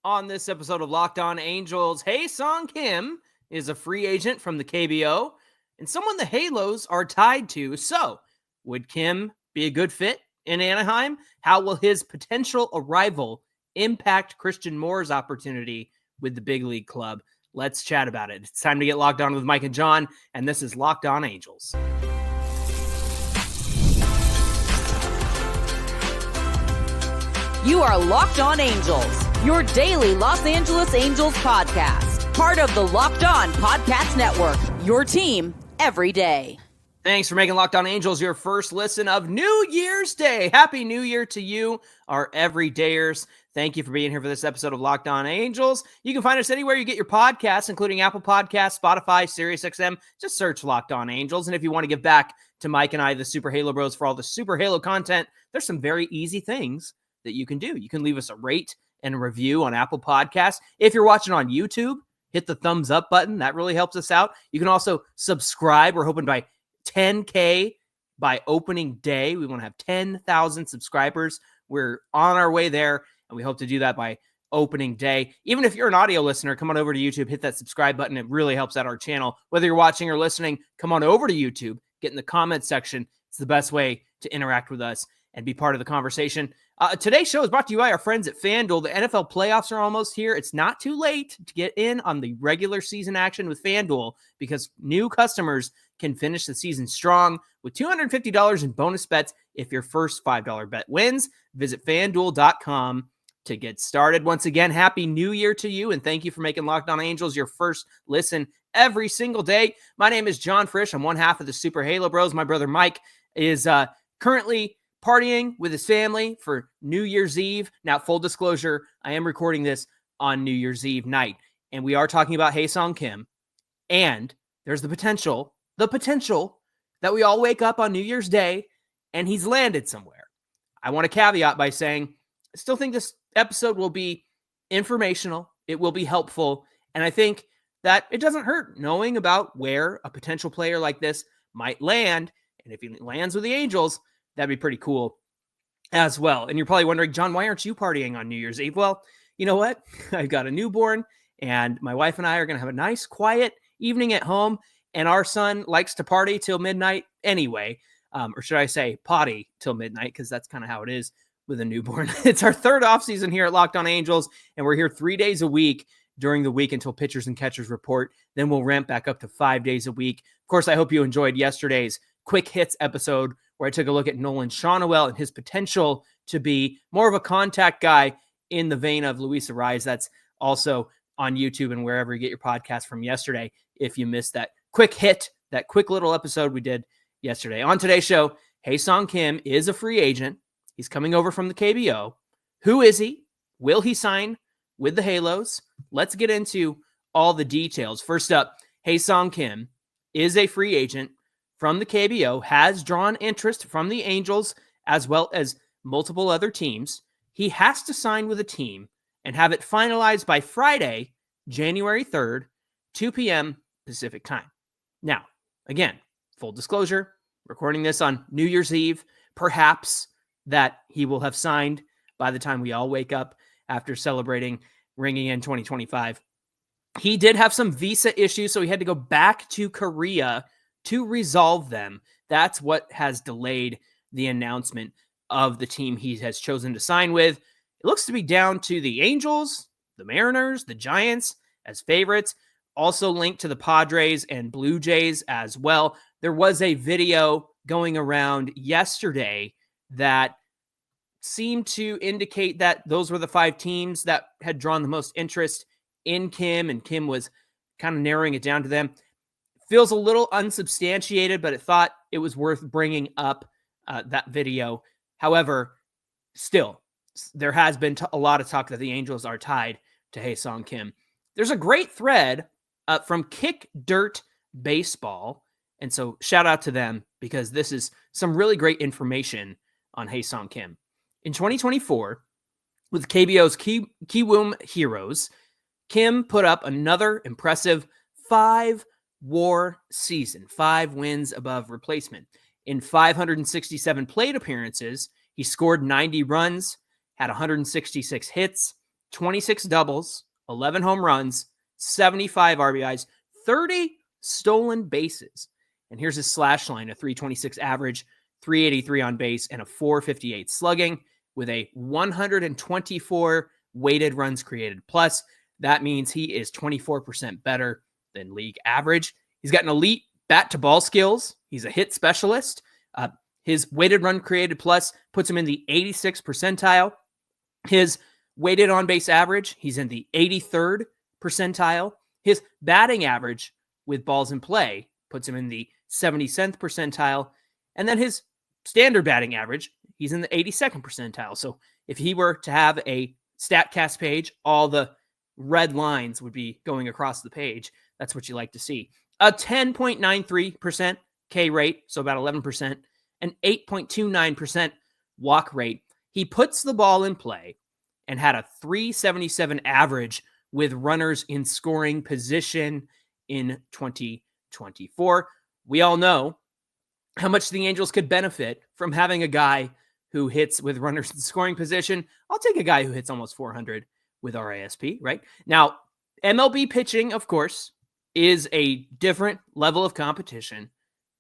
On this episode of Locked On Angels, Hye-Seong Kim is a free agent from the KBO and someone the Halos are tied to. So, would Kim be a good fit in Anaheim? How will his potential arrival impact Christian Moore's opportunity with the big league club? Let's chat about it. It's time to get locked on with Mike and John, and this is Locked On Angels. You are Locked On Angels, your daily Los Angeles Angels podcast. Part of the Locked On Podcast Network, your team every day. Thanks for making Locked On Angels your first listen of New Year's Day. Happy New Year to you, our everydayers. Thank you for being here for this episode of Locked On Angels. You can find us anywhere you get your podcasts, including Apple Podcasts, Spotify, SiriusXM. Just search Locked On Angels. And if you want to give back to Mike and I, the Super Halo Bros, for all the Super Halo content, there's some very easy things that you can do. You can leave us a rate and a review on Apple Podcasts. If you're watching on YouTube, hit the thumbs up button. That really helps us out. You can also subscribe. We're hoping by 10K by opening day. We want to have 10,000 subscribers. We're on our way there, and we hope to do that by opening day. Even if you're an audio listener, come on over to YouTube, hit that subscribe button. It really helps out our channel. Whether you're watching or listening, come on over to YouTube, get in the comments section. It's the best way to interact with us and be part of the conversation. Today's show is brought to you by our friends at FanDuel. The NFL playoffs are almost here. It's not too late to get in on the regular season action with FanDuel because new customers can finish the season strong with $250 in bonus bets if your first $5 bet wins. Visit FanDuel.com to get started. Once again, Happy New Year to you, and thank you for making Locked On Angels your first listen every single day. My name is John Frisch. I'm one half of the Super Halo Bros. My brother Mike is currently partying with his family for New Year's Eve. Now, full disclosure, I am recording this on New Year's Eve night, and we are talking about Hye-Seong Kim, and there's the potential that we all wake up on New Year's Day and he's landed somewhere. I want to caveat by saying I still think this episode will be informational, it will be helpful, and I think that it doesn't hurt knowing about where a potential player like this might land, and if he lands with the Angels, that'd be pretty cool as well. And you're probably wondering, John, why aren't you partying on New Year's Eve? Well, you know what? I've got a newborn, and my wife and I are going to have a nice, quiet evening at home, and our son likes to party till midnight anyway, or should I say potty till midnight, because that's kind of how it is with a newborn. It's our third off season here at Locked On Angels, and we're here 3 days a week during the week until pitchers and catchers report. Then we'll ramp back up to 5 days a week. Of course, I hope you enjoyed yesterday's Quick Hits episode where I took a look at Nolan Shawnuel and his potential to be more of a contact guy in the vein of Luis Arraez. That's also on YouTube and wherever you get your podcast from yesterday. If you missed that quick hit, that quick little episode we did yesterday. On today's show, Hye-Seong Kim is a free agent. He's coming over from the KBO. Who is he? Will he sign with the Halos? Let's get into all the details. First up, Hye-Seong Kim is a free agent from the KBO, has drawn interest from the Angels as well as multiple other teams. He has to sign with a team and have it finalized by Friday, January 3rd, 2 p.m. Pacific time. Now, again, full disclosure, recording this on New Year's Eve, perhaps that he will have signed by the time we all wake up after celebrating ringing in 2025. He did have some visa issues, so he had to go back to Korea to resolve them. That's what has delayed the announcement of the team he has chosen to sign with. It looks to be down to the Angels, the Mariners, the Giants as favorites, also linked to the Padres and Blue Jays as well. There was a video going around yesterday that seemed to indicate that those were the 5 teams that had drawn the most interest in Kim, and Kim was kind of narrowing it down to them. Feels a little unsubstantiated, but it thought it was worth bringing up that video. However, still, there has been a lot of talk that the Angels are tied to Hye-Seong Kim. There's a great thread from Kick Dirt Baseball, and so shout out to them because this is some really great information on Hye-Seong Kim. In 2024, with KBO's Kiwoom Heroes, Kim put up another impressive 5-WAR season, 5 wins above replacement. In 567 plate appearances, he scored 90 runs, had 166 hits, 26 doubles, 11 home runs, 75 RBIs, 30 stolen bases. And here's his slash line, a 326 average, 383 on base, and a 458 slugging with a 124 weighted runs created plus. That means he is 24% better than league average. He's got an elite bat to ball skills. He's a hit specialist. His weighted run created plus puts him in the 86th percentile. His weighted on base average, he's in the 83rd percentile. His batting average with balls in play puts him in the 77th percentile. And then his standard batting average, he's in the 82nd percentile. So if he were to have a StatCast page, all the red lines would be going across the page. That's what you like to see. A 10.93% K rate, so about 11%, an 8.29% walk rate. He puts the ball in play and had a 377 average with runners in scoring position in 2024. We all know how much the Angels could benefit from having a guy who hits with runners in scoring position. I'll take a guy who hits almost 400 with RASP, right? Now, MLB pitching, of course, is a different level of competition,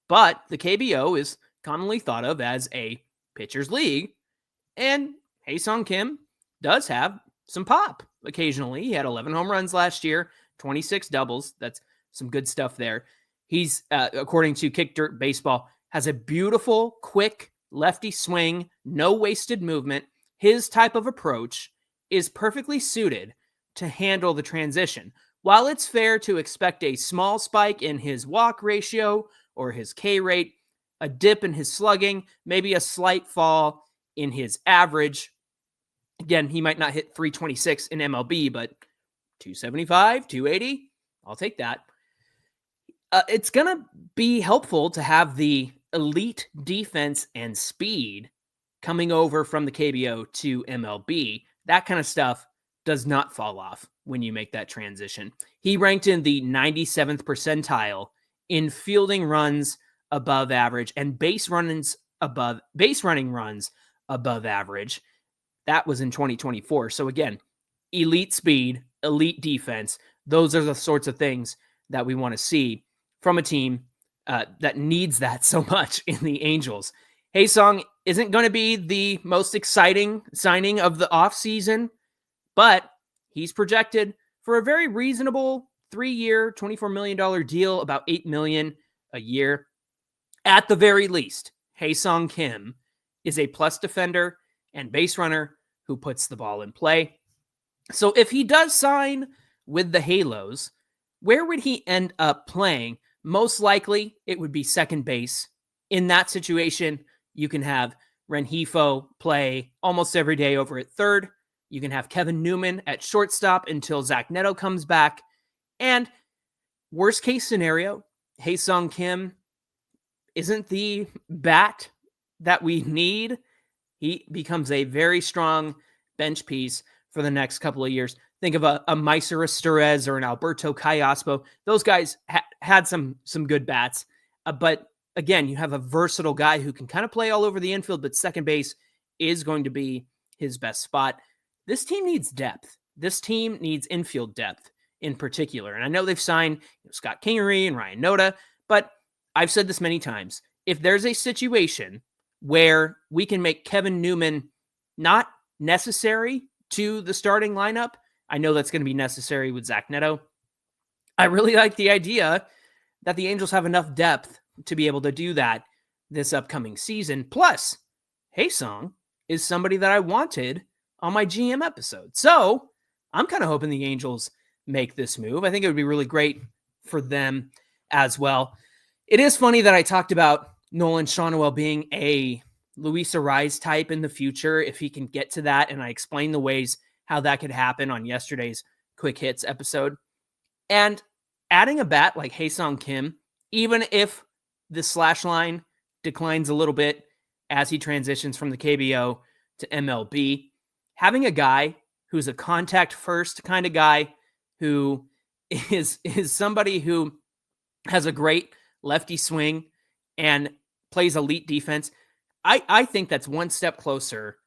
but the KBO is commonly thought of as a pitcher's league, and Hye-Seong Kim does have some pop occasionally. He had 11 home runs last year, 26 doubles. That's some good stuff there. He's, according to Kick Dirt Baseball, has a beautiful, quick lefty swing, no wasted movement. His type of approach is perfectly suited to handle the transition. While it's fair to expect a small spike in his walk ratio or his K rate, a dip in his slugging, maybe a slight fall in his average. Again, he might not hit 326 in MLB, but 275, 280, I'll take that. It's going to be helpful to have the elite defense and speed coming over from the KBO to MLB. That kind of stuff does not fall off when you make that transition. He ranked in the 97th percentile in fielding runs above average and base running runs above average. That was in 2024. So again, elite speed, elite defense. Those are the sorts of things that we want to see from a team that needs that so much in the Angels. Hye-Seong isn't going to be the most exciting signing of the offseason, but he's projected for a very reasonable 3-year, $24 million deal, about $8 million a year. At the very least, Hye-Seong Kim is a plus defender and base runner who puts the ball in play. So if he does sign with the Halos, where would he end up playing? Most likely, it would be second base. In that situation, you can have Rengifo play almost every day over at third. You can have Kevin Newman at shortstop until Zach Neto comes back. And worst case scenario, Hye-Seong Kim isn't the bat that we need. He becomes a very strong bench piece for the next couple of years. Think of a Maisara Storez or an Alberto Callaspo. Those guys had some good bats. But again, you have a versatile guy who can kind of play all over the infield, but second base is going to be his best spot. This team needs depth. This team needs infield depth in particular. And I know they've signed Scott Kingery and Ryan Noda, but I've said this many times. If there's a situation where we can make Kevin Newman not necessary to the starting lineup, I know that's going to be necessary with Zach Neto. I really like the idea that the Angels have enough depth to be able to do that this upcoming season. Plus, Hye-Seong is somebody that I wanted on my GM episode. So I'm kind of hoping the Angels make this move. I think it would be really great for them as well. It is funny that I talked about Nolan Schanuel being a Luis Arraez type in the future, if he can get to that, and I explained the ways how that could happen on yesterday's Quick Hits episode. And adding a bat like Hye-Seong Kim, even if the slash line declines a little bit as he transitions from the KBO to MLB, having a guy who's a contact first kind of guy, who is somebody who has a great lefty swing and plays elite defense, I think that's one step closer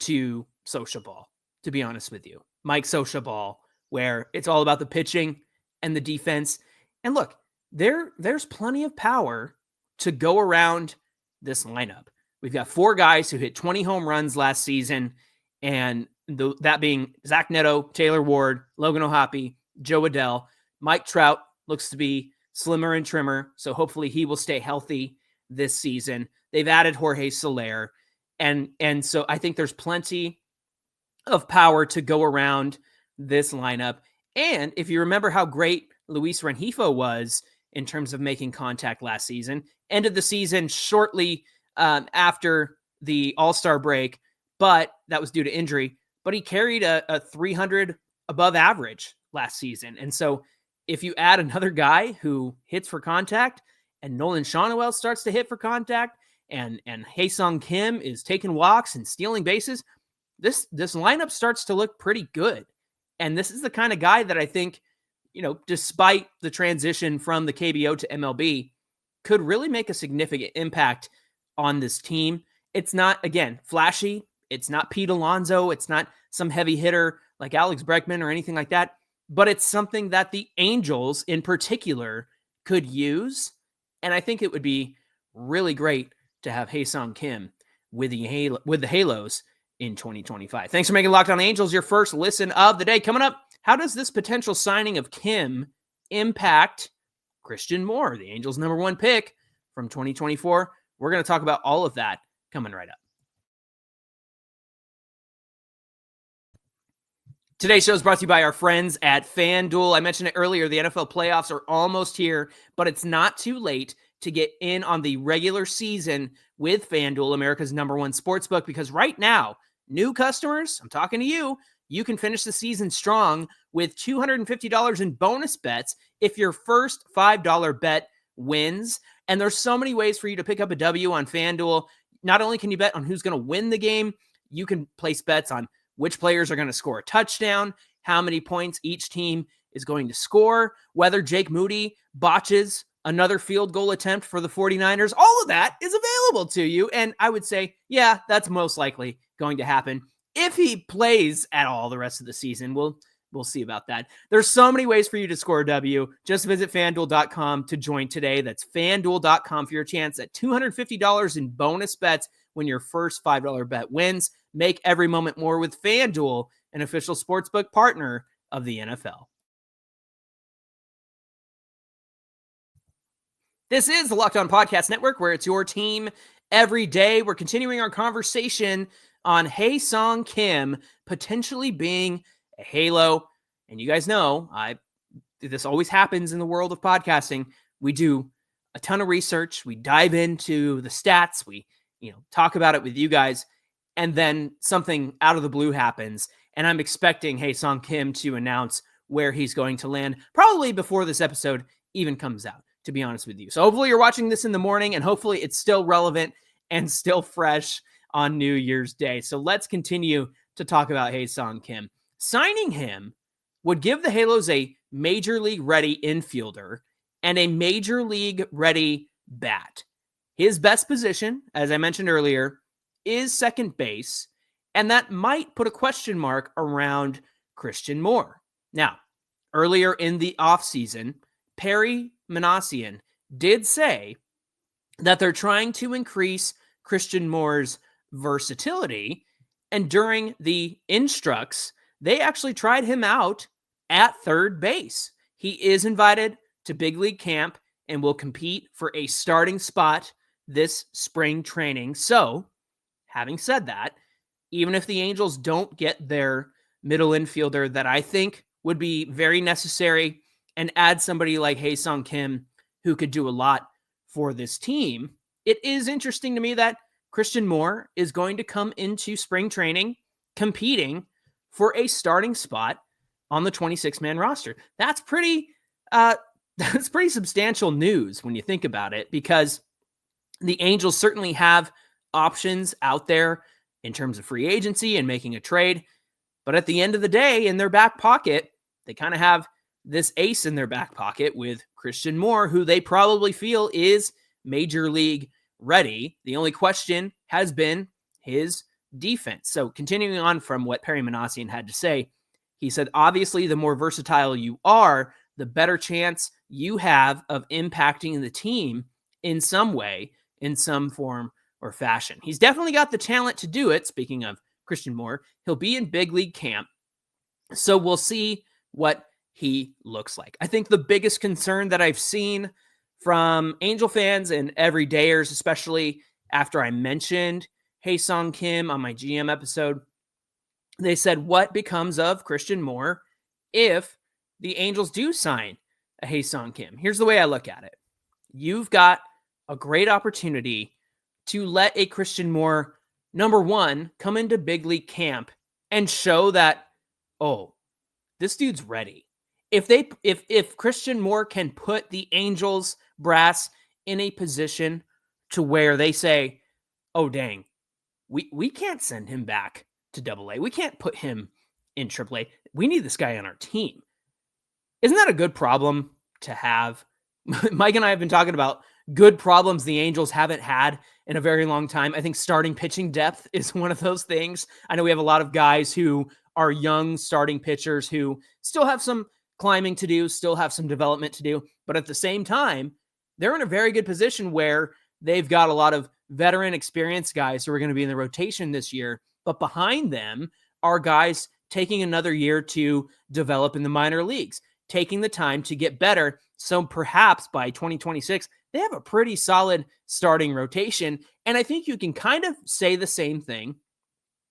to social ball, to be honest with you. Mike Scioscia ball, where it's all about the pitching and the defense. And look, there's plenty of power to go around this lineup. We've got 4 guys who hit 20 home runs last season, and that being Zach Neto, Taylor Ward, Logan O'Hoppe, Joe Adell. Mike Trout looks to be slimmer and trimmer, so hopefully he will stay healthy this season. They've added Jorge Soler, and so I think there's plenty of power to go around this lineup. And if you remember how great Luis Rengifo was in terms of making contact last season, ended the season shortly after the All-Star break, but that was due to injury. But he carried a 300 above average last season. And so if you add another guy who hits for contact, and Nolan Schanuel starts to hit for contact, and Hye-Seong Kim is taking walks and stealing bases, this lineup starts to look pretty good. And this is the kind of guy that I think, despite the transition from the KBO to MLB, could really make a significant impact on this team. It's not, again, flashy. It's not Pete Alonso. It's not some heavy hitter like Alex Bregman or anything like that. But it's something that the Angels in particular could use. And I think it would be really great to have Hye-Seong Kim with the Halos in 2025. Thanks for making Locked On Angels your first listen of the day. Coming up, how does this potential signing of Kim impact Christian Moore, the Angels' number 1 pick from 2024? We're going to talk about all of that coming right up. Today's show is brought to you by our friends at FanDuel. I mentioned it earlier, the NFL playoffs are almost here, but it's not too late to get in on the regular season with FanDuel, America's number 1 sportsbook, because right now, new customers, I'm talking to you can finish the season strong with $250 in bonus bets if your first $5 bet wins. And there's so many ways for you to pick up a W on FanDuel. Not only can you bet on who's going to win the game, you can place bets on which players are going to score a touchdown, how many points each team is going to score, whether Jake Moody botches another field goal attempt for the 49ers. All of that is available to you. And I would say, yeah, that's most likely going to happen. If he plays at all the rest of the season, we'll see about that. There's so many ways for you to score a W. Just visit FanDuel.com to join today. That's FanDuel.com for your chance at $250 in bonus bets when your first $5 bet wins. Make every moment more with FanDuel, an official sportsbook partner of the NFL. This is the Locked On Podcast Network, where it's your team every day. We're continuing our conversation on Hye-Seong Kim potentially being a Halo. And you guys know, this always happens in the world of podcasting. We do a ton of research. We dive into the stats. We, talk about it with you guys. And then something out of the blue happens. And I'm expecting Hye-Seong Kim to announce where he's going to land, probably before this episode even comes out, to be honest with you. So hopefully you're watching this in the morning, and hopefully it's still relevant and still fresh on New Year's Day. So let's continue to talk about Hye-Seong Kim. Signing him would give the Halos a major league ready infielder and a major league ready bat. His best position, as I mentioned earlier, is second base, and that might put a question mark around Christian Moore. Now, earlier in the offseason, Perry Manassian did say that they're trying to increase Christian Moore's versatility, and during the instructs, they actually tried him out at third base. He is invited to big league camp and will compete for a starting spot this spring training. So, having said that, even if the Angels don't get their middle infielder that I think would be very necessary and add somebody like Hye-Seong Kim who could do a lot for this team, it is interesting to me that Christian Moore is going to come into spring training competing for a starting spot on the 26-man roster. That's pretty substantial news when you think about it, because the Angels certainly have options out there in terms of free agency and making a trade. But at the end of the day, in their back pocket, they kind of have this ace in their back pocket with Christian Moore, who they probably feel is major league ready. The only question has been his defense. So continuing on from what Perry Manassian had to say, He said, obviously, the more versatile you are, the better chance you have of impacting the team in some way, in some form or fashion. He's definitely got the talent to do it. Speaking of Christian Moore, he'll be in big league camp. So we'll see what he looks like. I think the biggest concern that I've seen from Angel fans and everydayers, especially after I mentioned Hye-Seong Kim on my GM episode, they said, what becomes of Christian Moore if the Angels do sign a Hye-Seong Kim? Here's the way I look at it. You've got a great opportunity to let a Christian Moore, number one, come into big league camp and show that, oh, this dude's ready. If Christian Moore can put the Angels brass in a position to where they say, oh, dang, we can't send him back to AA. We can't put him in AAA. We need this guy on our team. Isn't that a good problem to have? Mike and I have been talking about good problems the Angels haven't had in a very long time. I think starting pitching depth is one of those things. I know we have a lot of guys who are young starting pitchers who still have some climbing to do, still have some development to do, but at the same time, they're in a very good position where they've got a lot of veteran experienced guys who are going to be in the rotation this year, but behind them are guys taking another year to develop in the minor leagues, taking the time to get better. So perhaps by 2026, they have a pretty solid starting rotation. And I think you can kind of say the same thing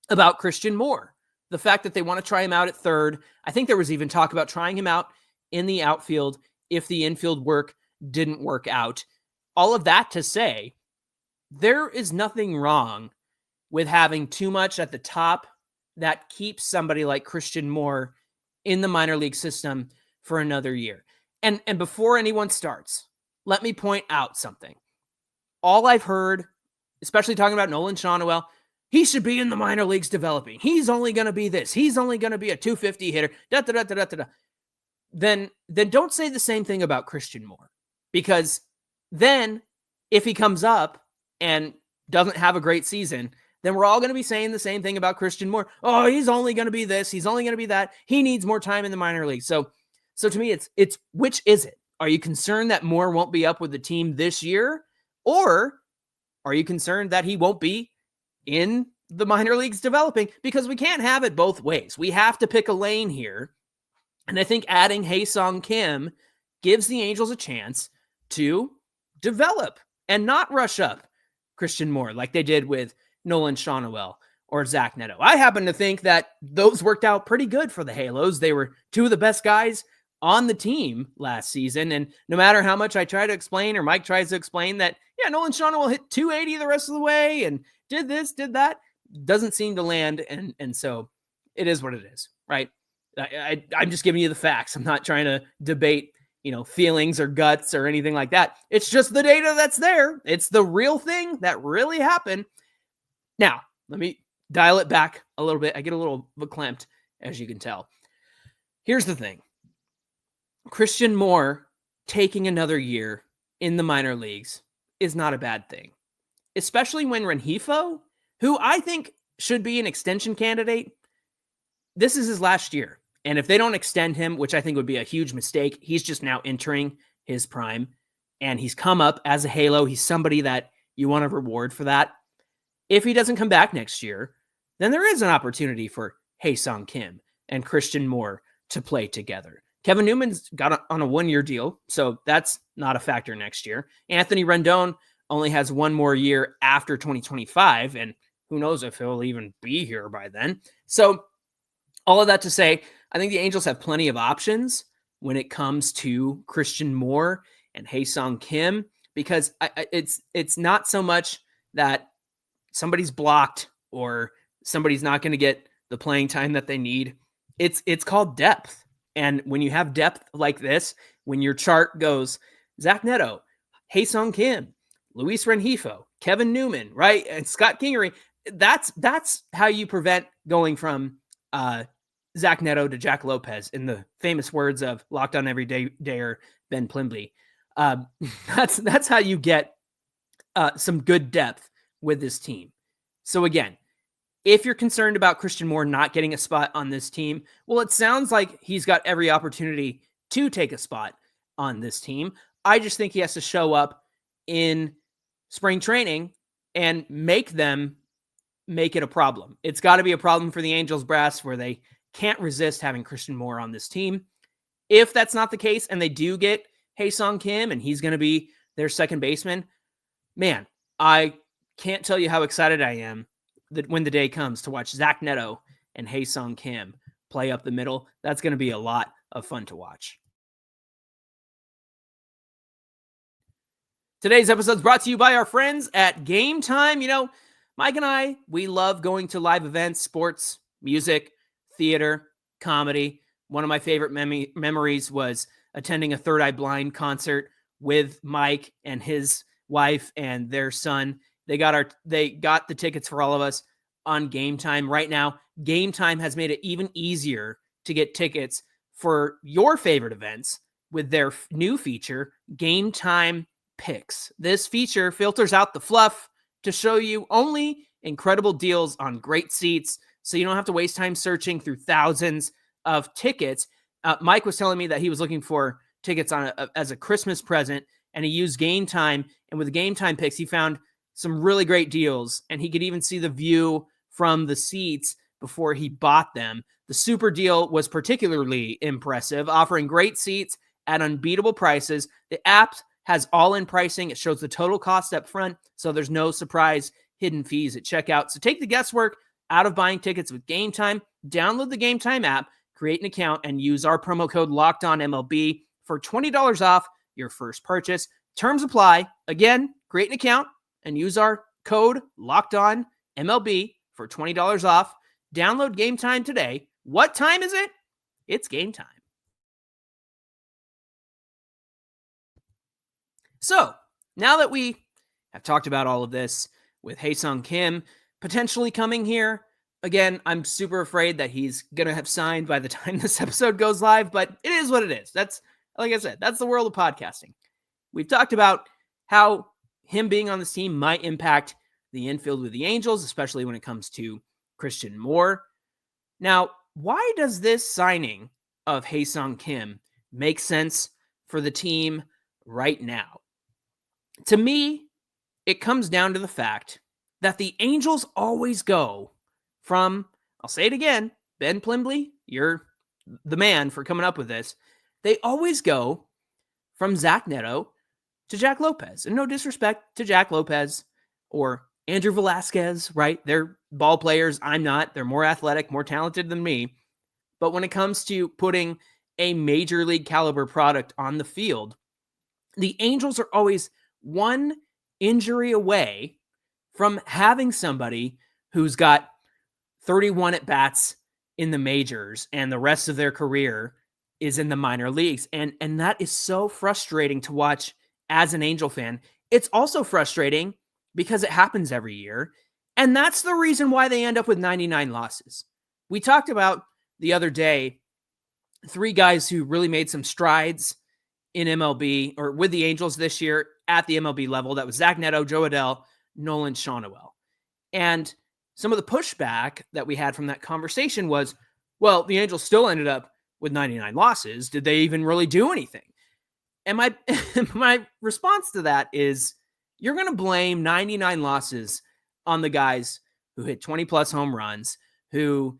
about Christian Moore. The fact that they want to try him out at third. I think there was even talk about trying him out in the outfield if the infield work didn't work out. All of that to say, there is nothing wrong with having too much at the top that keeps somebody like Christian Moore in the minor league system for another year. And before anyone starts, let me point out something. All I've heard, especially talking about Nolan Shawnuel, he should be in the minor leagues developing. He's only going to be this. He's only going to be a 250 hitter. Then don't say the same thing about Christian Moore. Because then if he comes up and doesn't have a great season, then we're all going to be saying the same thing about Christian Moore. Oh, he's only going to be this. He's only going to be that. He needs more time in the minor league. So to me, it's which is it? Are you concerned that Moore won't be up with the team this year? Or are you concerned that he won't be in the minor leagues developing? Because we can't have it both ways. We have to pick a lane here. And I think adding Hye-Seong Kim gives the Angels a chance to develop and not rush up Christian Moore like they did with Nolan Shawnuel or Zach Neto. I happen to think that those worked out pretty good for the Halos. They were two of the best guys on the team last season. And no matter how much I try to explain or Mike tries to explain that, yeah, Nolan Shawnuel hit 280 the rest of the way and did this, did that, doesn't seem to land. And so it is what it is, right? I'm just giving you the facts. I'm not trying to debate, feelings or guts or anything like that. It's just the data that's there. It's the real thing that really happened. Now, let me dial it back a little bit. I get a little verklempt, as you can tell. Here's the thing. Christian Moore taking another year in the minor leagues is not a bad thing, especially when Rengifo, who I think should be an extension candidate, this is his last year. And if they don't extend him, which I think would be a huge mistake, he's just now entering his prime and he's come up as a Halo. He's somebody that you want to reward for that. If he doesn't come back next year, then there is an opportunity for Hye-Seong Kim and Christian Moore to play together. Kevin Newman's got on a 1-year deal, so that's not a factor next year. Anthony Rendon only has one more year after 2025, and who knows if he'll even be here by then. So all of that to say, I think the Angels have plenty of options when it comes to Christian Moore and Hye-Seong Kim, because it's not so much that somebody's blocked or somebody's not going to get the playing time that they need. It's called depth. And when you have depth like this, when your chart goes Zach Neto, Hye-Seong Kim, Luis Rengifo, Kevin Newman, right, and Scott Kingery, that's how you prevent going from Zach Neto to Jack Lopez, in the famous words of Locked On Everydayer Ben Plimley. That's how you get some good depth with this team. So again, If you're concerned about Christian Moore not getting a spot on this team, well, it sounds like he's got every opportunity to take a spot on this team. I just think he has to show up in spring training and make it a problem. It's got to be a problem for the Angels brass where they can't resist having Christian Moore on this team. If that's not the case and they do get Hye-Seong Kim and he's going to be their second baseman, man, I can't tell you how excited I am that when the day comes to watch Zach Neto and Hye-Seong Kim play up the middle. That's going to be a lot of fun to watch. Today's episode is brought to you by our friends at Gametime. You know, Mike and I, we love going to live events, sports, music, theater, comedy. One of my favorite memories was attending a Third Eye Blind concert with Mike and his wife and their son. They got the tickets for all of us on Gametime. Right now, Gametime has made it even easier to get tickets for your favorite events with their new feature, Gametime Picks. This feature filters out the fluff to show you only incredible deals on great seats, so you don't have to waste time searching through thousands of tickets. Mike was telling me that he was looking for tickets as a Christmas present, and he used Gametime, and with the Gametime Picks, he found some really great deals, and he could even see the view from the seats before he bought them. The super deal was particularly impressive, offering great seats at unbeatable prices. The app has all-in pricing. It shows the total cost up front, so there's no surprise hidden fees at checkout. So take the guesswork out of buying tickets with Gametime. Download the Gametime app, create an account, and use our promo code LOCKEDONMLB for $20 off your first purchase. Terms apply. Again, create an account and use our code LOCKEDONMLB for $20 off. Download Gametime today. What time is it? It's game time. So, now that we have talked about all of this with Hye-Seong Kim potentially coming here, again, I'm super afraid that he's going to have signed by the time this episode goes live, but it is what it is. That's, like I said, that's the world of podcasting. We've talked about how him being on this team might impact the infield with the Angels, especially when it comes to Christian Moore. Now, why does this signing of Hye-Seong Kim make sense for the team right now? To me, it comes down to the fact that the Angels always go from, I'll say it again, Ben Plimbley, you're the man for coming up with this. They always go from Zach Neto to Jack Lopez. And no disrespect to Jack Lopez or Andrew Velasquez, right? They're ball players. I'm not. They're more athletic, more talented than me. But when it comes to putting a major league caliber product on the field, the Angels are always one injury away from having somebody who's got 31 at-bats in the majors and the rest of their career is in the minor leagues. And that is so frustrating to watch as an Angel fan. It's also frustrating because it happens every year. And that's the reason why they end up with 99 losses. We talked about the other day, 3 guys who really made some strides in MLB or with the Angels this year at the MLB level. That was Zach Neto, Joe Adell, Nolan Schanuel. And some of the pushback that we had from that conversation was, well, the Angels still ended up with 99 losses. Did they even really do anything? And my response to that is, you're going to blame 99 losses on the guys who hit 20 plus home runs, who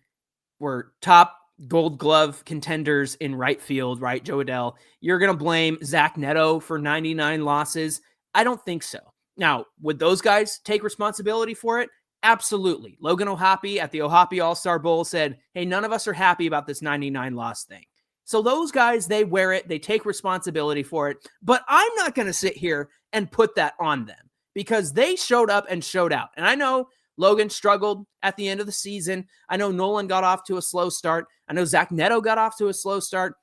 were top Gold Glove contenders in right field, right? Joe Adell. You're going to blame Zach Neto for 99 losses? I don't think so. Now, would those guys take responsibility for it? Absolutely. Logan O'Hoppe at the O'Hoppe All-Star Bowl said, hey, none of us are happy about this 99 loss thing. So those guys, they wear it. They take responsibility for it. But I'm not going to sit here and put that on them because they showed up and showed out. And I know Logan struggled at the end of the season. I know Nolan got off to a slow start. I know Zach Neto got off to a slow start.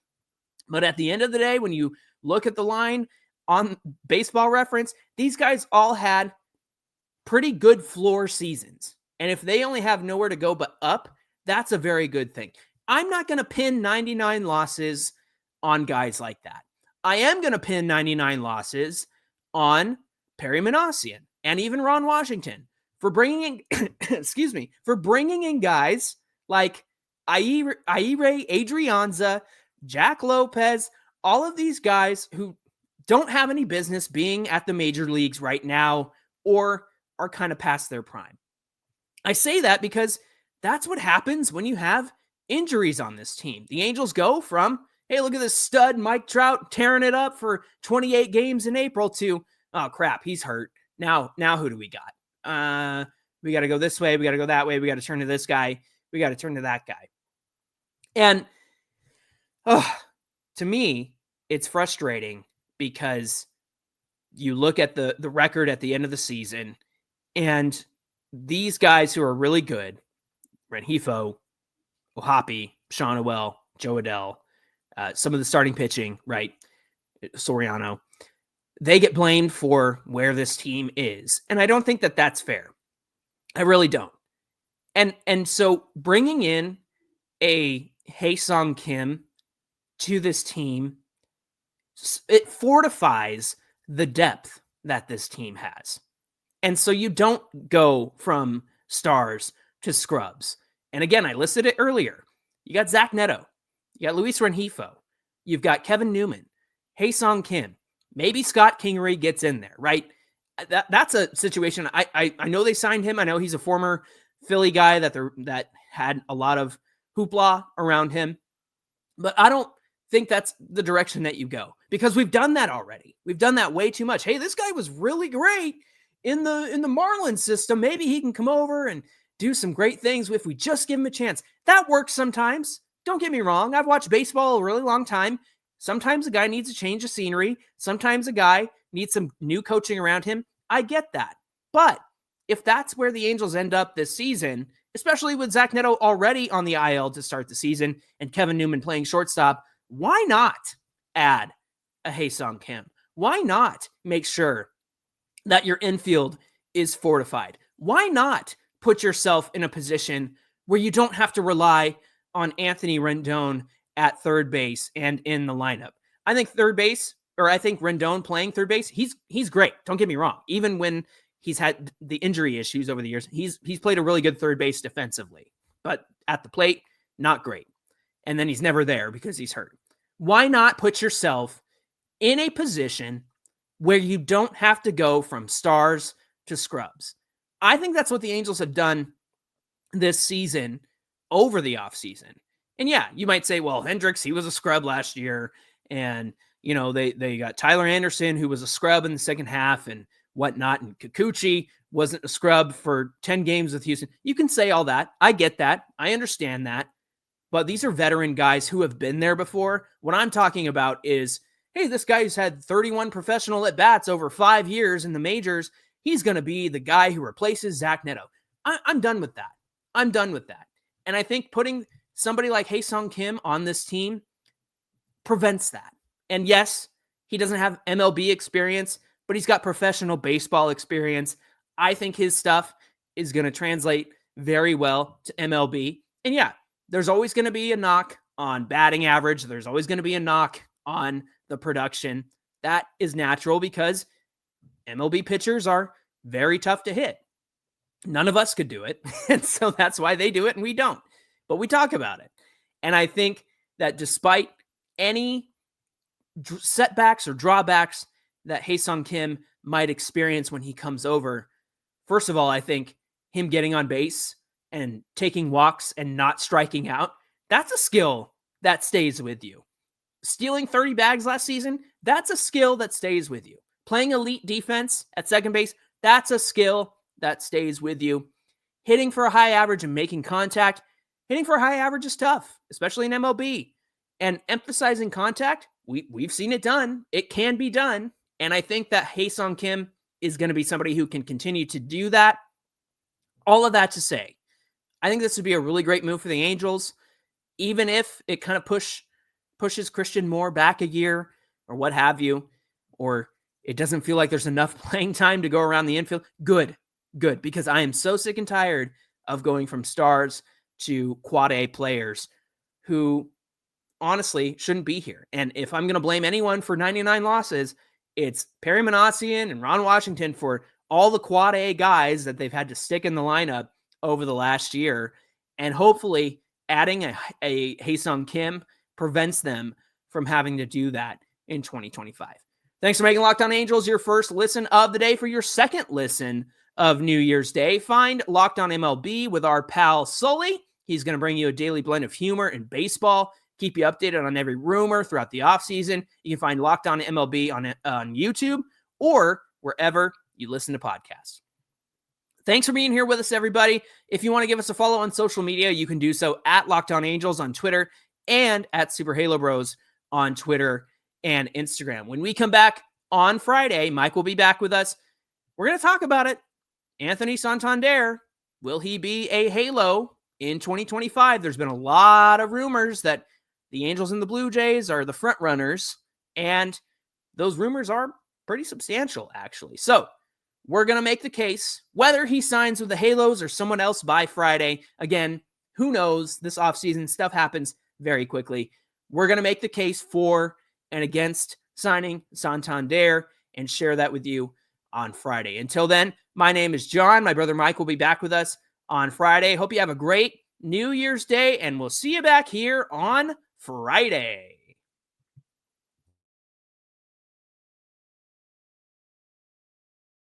But at the end of the day, when you look at the line on Baseball Reference, these guys all had pretty good floor seasons. And if they only have nowhere to go but up, that's a very good thing. I'm not going to pin 99 losses on guys like that. I am going to pin 99 losses on Perry Minasian and even Ron Washington for bringing in, excuse me, for bringing in guys like Aire Adrianza, Jack Lopez, all of these guys who don't have any business being at the major leagues right now or are kind of past their prime. I say that because that's what happens when you have injuries on this team. The Angels go from, hey, look at this stud Mike Trout tearing it up for 28 games in April to, oh crap, he's hurt. Now who do we got? We got to go this way. We got to go that way. We got to turn to this guy. We got to turn to that guy. And to me, it's frustrating because you look at the record at the end of the season and these guys who are really good, Rengifo, Ohapi, Sean Noel, Joe Adell, some of the starting pitching, right? Soriano, they get blamed for where this team is. And I don't think that that's fair. I really don't. And so bringing in a Hye-Seong Kim to this team, it fortifies the depth that this team has. And so you don't go from stars to scrubs. And again, I listed it earlier. You got Zach Neto. You got Luis Rengifo. You've got Kevin Newman, Hye-Seong Kim. Maybe Scott Kingery gets in there, right? That's a situation. I know they signed him. I know he's a former Philly guy that had a lot of hoopla around him. But I don't think that's the direction that you go because we've done that already. We've done that way too much. Hey, this guy was really great in the Marlins system. Maybe he can come over and do some great things if we just give him a chance. That works sometimes. Don't get me wrong. I've watched baseball a really long time. Sometimes a guy needs a change of scenery. Sometimes a guy needs some new coaching around him. I get that. But if that's where the Angels end up this season, especially with Zach Neto already on the IL to start the season and Kevin Newman playing shortstop, why not add a Hye-Seong Kim? Why not make sure that your infield is fortified? Why not put yourself in a position where you don't have to rely on Anthony Rendon at third base and in the lineup? I think Rendon playing third base, he's great. Don't get me wrong. Even when he's had the injury issues over the years, he's played a really good third base defensively. But at the plate, not great. And then he's never there because he's hurt. Why not put yourself in a position where you don't have to go from stars to scrubs? I think that's what the Angels have done this season over the offseason. And yeah, you might say, well, Hendricks, he was a scrub last year. And, they got Tyler Anderson, who was a scrub in the second half and whatnot. And Kikuchi wasn't a scrub for 10 games with Houston. You can say all that. I get that. I understand that. But these are veteran guys who have been there before. What I'm talking about is, hey, this guy who's had 31 professional at-bats over 5 years in the majors, he's going to be the guy who replaces Zach Neto. I'm done with that. I'm done with that. And I think putting somebody like Hye-Seong Kim on this team prevents that. And yes, he doesn't have MLB experience, but he's got professional baseball experience. I think his stuff is going to translate very well to MLB. And yeah, there's always going to be a knock on batting average. There's always going to be a knock on the production. That is natural because MLB pitchers are very tough to hit. None of us could do it. And so that's why they do it and we don't. But we talk about it. And I think that despite any setbacks or drawbacks that Hye-Seong Kim might experience when he comes over, first of all, I think him getting on base and taking walks and not striking out, that's a skill that stays with you. Stealing 30 bags last season, that's a skill that stays with you. Playing elite defense at second base, that's a skill that stays with you. Hitting for a high average and making contact, hitting for a high average is tough, especially in MLB. And emphasizing contact, we've seen it done. It can be done. And I think that Hye-Seong Kim is going to be somebody who can continue to do that. All of that to say, I think this would be a really great move for the Angels, even if it kind of pushes Christian Moore back a year or what have you, or it doesn't feel like there's enough playing time to go around the infield. Good, because I am so sick and tired of going from stars to quad A players who honestly shouldn't be here. And if I'm going to blame anyone for 99 losses, it's Perry Manassian and Ron Washington for all the quad A guys that they've had to stick in the lineup over the last year. And hopefully adding a Hye-Seong Kim prevents them from having to do that in 2025. Thanks for making Locked On Angels your first listen of the day. For your second listen of New Year's Day, find Locked On MLB with our pal Sully. He's going to bring you a daily blend of humor and baseball, keep you updated on every rumor throughout the offseason. You can find Locked On MLB on YouTube or wherever you listen to podcasts. Thanks for being here with us, everybody. If you want to give us a follow on social media, you can do so at Locked On Angels on Twitter and at Super Halo Bros on Twitter and Instagram. When we come back on Friday, Mike will be back with us. We're going to talk about it. Anthony Santander, will he be a Halo in 2025? There's been a lot of rumors that the Angels and the Blue Jays are the front runners, and those rumors are pretty substantial, actually. So we're going to make the case whether he signs with the Halos or someone else by Friday. Again, who knows? This offseason stuff happens very quickly. We're going to make the case for and against signing Santander and share that with you on Friday. Until then, my name is John. My brother Mike will be back with us on Friday. Hope you have a great New Year's Day, and we'll see you back here on Friday.